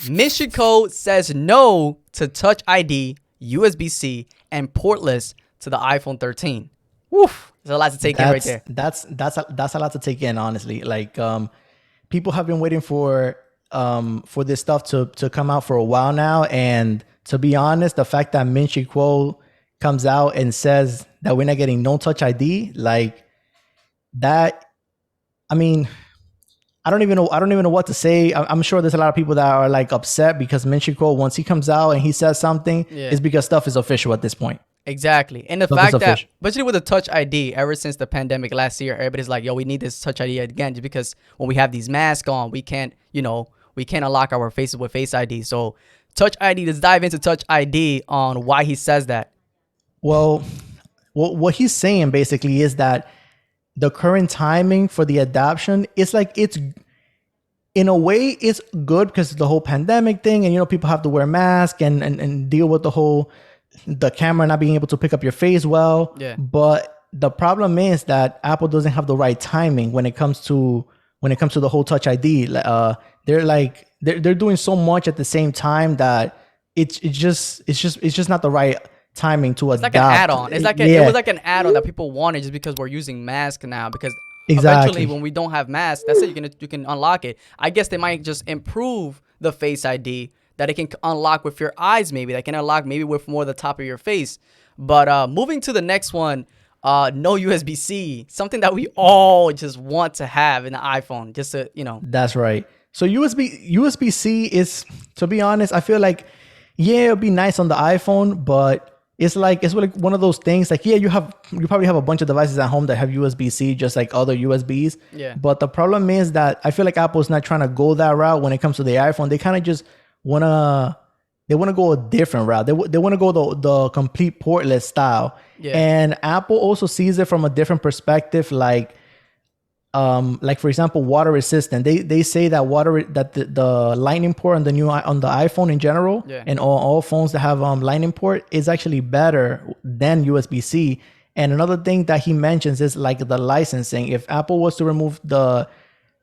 Ming-Chi Kuo says no to Touch ID, USB-C, and Portless to the iPhone 13. Woof. There's a lot to take in right there. That's a lot to take in, honestly. Like, people have been waiting for this stuff to come out for a while now, and to be honest, the fact that Ming-Chi Kuo comes out and says that we're not getting no Touch ID, like that, I mean, I don't even know what to say. I'm sure there's a lot of people that are like upset because Ming-Chi Kuo, once he comes out and he says something, it's because stuff is official at this point. Exactly. And the fact that, especially with the Touch ID, ever since the pandemic last year, everybody's like, yo, we need this Touch ID again, just because when we have these masks on, we can't unlock our faces with Face ID. So Touch ID, let's dive into Touch ID on why he says that. Well, what he's saying basically is that the current timing for the adoption is like, it's in a way it's good because the whole pandemic thing, and people have to wear masks and deal with the camera not being able to pick up your face well. Yeah. But the problem is that Apple doesn't have the right timing when it comes to the whole Touch ID. They're doing so much at the same time that it's just not the right timing to adopt. It's like an add-on. It's like it was like an add-on that people wanted just because we're using masks now. Because eventually, when we don't have masks, that's it. You can unlock it. I guess they might just improve the Face ID that it can unlock with your eyes. Maybe that can unlock maybe with more the top of your face. But moving to the next one, no USB-C, something that we all just want to have in the iPhone. Just to That's right. So USB-C is, to be honest, I feel like it'd be nice on the iPhone, but it's like one of those things. Like, you probably have a bunch of devices at home that have USB-C, just like other USBs. Yeah. But the problem is that I feel like Apple's not trying to go that route when it comes to the iPhone. They kind of just wanna go a different route. They want to go the complete portless style. Yeah. And Apple also sees it from a different perspective. Like for example, water resistant. They say that the Lightning port on the iPhone in general, and all phones that have Lightning port, is actually better than USB-C. And another thing that he mentions is like the licensing. If Apple was to remove the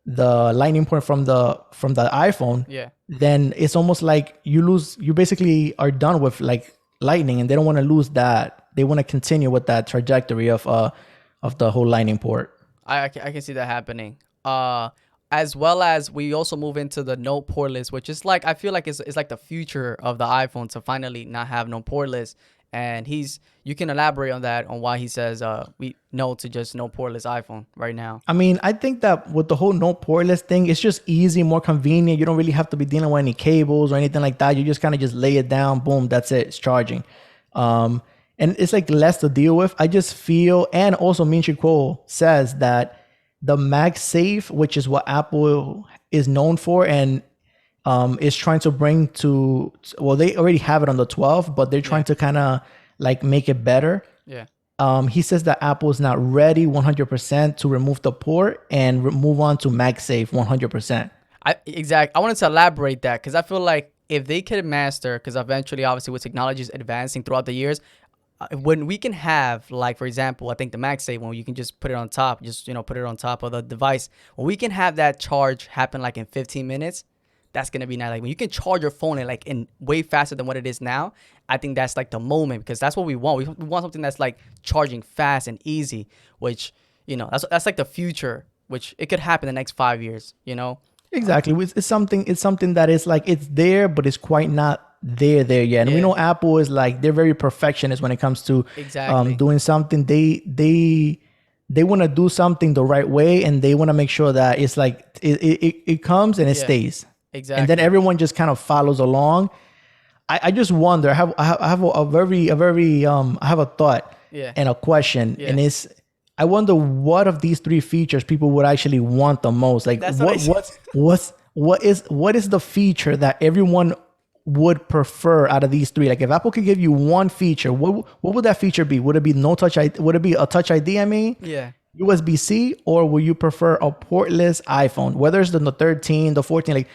Lightning port from the iPhone, then it's almost like you basically are done with like Lightning, and they don't want to lose that. They want to continue with that trajectory of the whole Lightning port. I can see that happening. As well as we also move into the no portless, which is like, I feel like it's like the future of the iPhone to finally not have no portless. And you can elaborate on that, on why he says we no to just no portless iPhone right now. I mean, I think that with the whole no portless thing, it's just easy, more convenient. You don't really have to be dealing with any cables or anything like that. You just kind of just lay it down, boom, that's it, it's charging. And it's like less to deal with. I just feel, and also Ming-Chi Kuo says that the MagSafe, which is what Apple is known for, and is trying to bring to, well, they already have it on the 12, but they're trying to kind of like make it better. Yeah. He says that Apple is not ready 100% to remove the port and move on to MagSafe 100%. I wanted to elaborate that because I feel like if they could master, because eventually, obviously, with technology is advancing throughout the years, when we can have, like, for example, I think the MagSafe, when you can just put it on top, put it on top of the device, when we can have that charge happen like in 15 minutes, that's going to be nice. Like when you can charge your phone in way faster than what it is now, I think that's like the moment, because that's what we want. We want something that's like charging fast and easy, which, that's like the future, which it could happen in the next 5 years, Exactly. It's something that is like, it's there, but it's quite not there yet. And we know Apple is like, they're very perfectionist when it comes to doing something. They want to do something the right way, and they want to make sure that it's like it comes and it stays. Exactly. And then everyone just kind of follows along. I just wonder. I have a thought and a question, and it's, I wonder what of these three features people would actually want the most. Like, what is the feature that everyone would prefer out of these three? Like, if Apple could give you one feature, what would that feature be? Would it be no Touch ID? Would it be a Touch ID? USB-C, or would you prefer a portless iPhone? Whether it's the 13, the 14, like,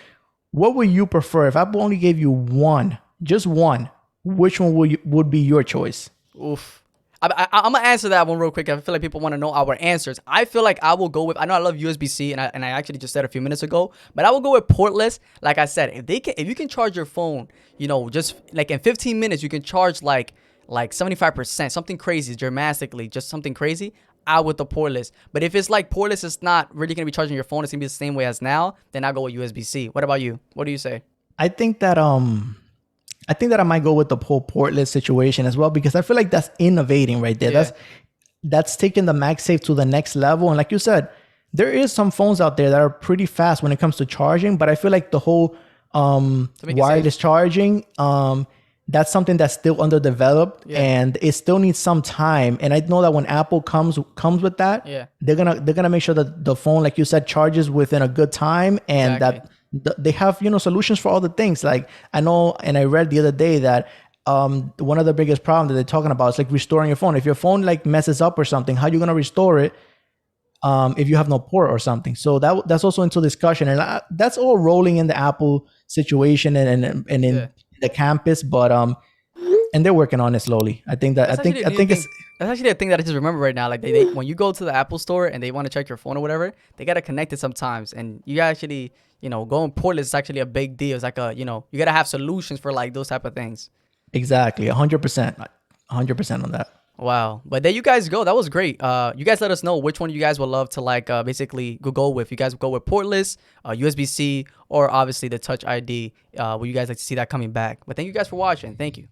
what would you prefer if Apple only gave you one, just one? Which one would be your choice? Oof. I'm gonna answer that one real quick. I feel like people want to know our answers. I feel like I will go with. I know I love USB-C, and I actually just said a few minutes ago, but I will go with portless. Like I said, if you can charge your phone, just like in 15 minutes, you can charge like 75%, something crazy, dramatically, just something crazy. Out with the portless. But if it's like portless, it's not really gonna be charging your phone. It's gonna be the same way as now. Then I'll go with USB-C. What about you? What do you say? I think that I might go with the whole portless situation as well, because I feel like that's innovating right there. Yeah. That's taking the MagSafe to the next level. And like you said, there is some phones out there that are pretty fast when it comes to charging, but I feel like the whole wireless charging, that's something that's still underdeveloped, and it still needs some time. And I know that when Apple comes with that, they're gonna make sure that the phone, like you said, charges within a good time, and that they have solutions for all the things. Like I know, and I read the other day that one of the biggest problems that they're talking about is like restoring your phone. If your phone like messes up or something, how you gonna restore it if you have no port or something? So that's also into discussion, and that's all rolling in the Apple situation and in the campus, but and they're working on it slowly. I think it's that's actually a thing that I just remember right now. Like they when you go to the Apple store and they want to check your phone or whatever, they gotta connect it sometimes, and you actually going portless is actually a big deal. It's like you gotta have solutions for like those type of things. Exactly, 100%, 100% on that. Wow. But there you guys go. That was great. You guys let us know which one you guys would love to like basically go with. You guys go with portless, USB-C, or obviously the Touch ID. Would you guys like to see that coming back? But thank you guys for watching. Thank you.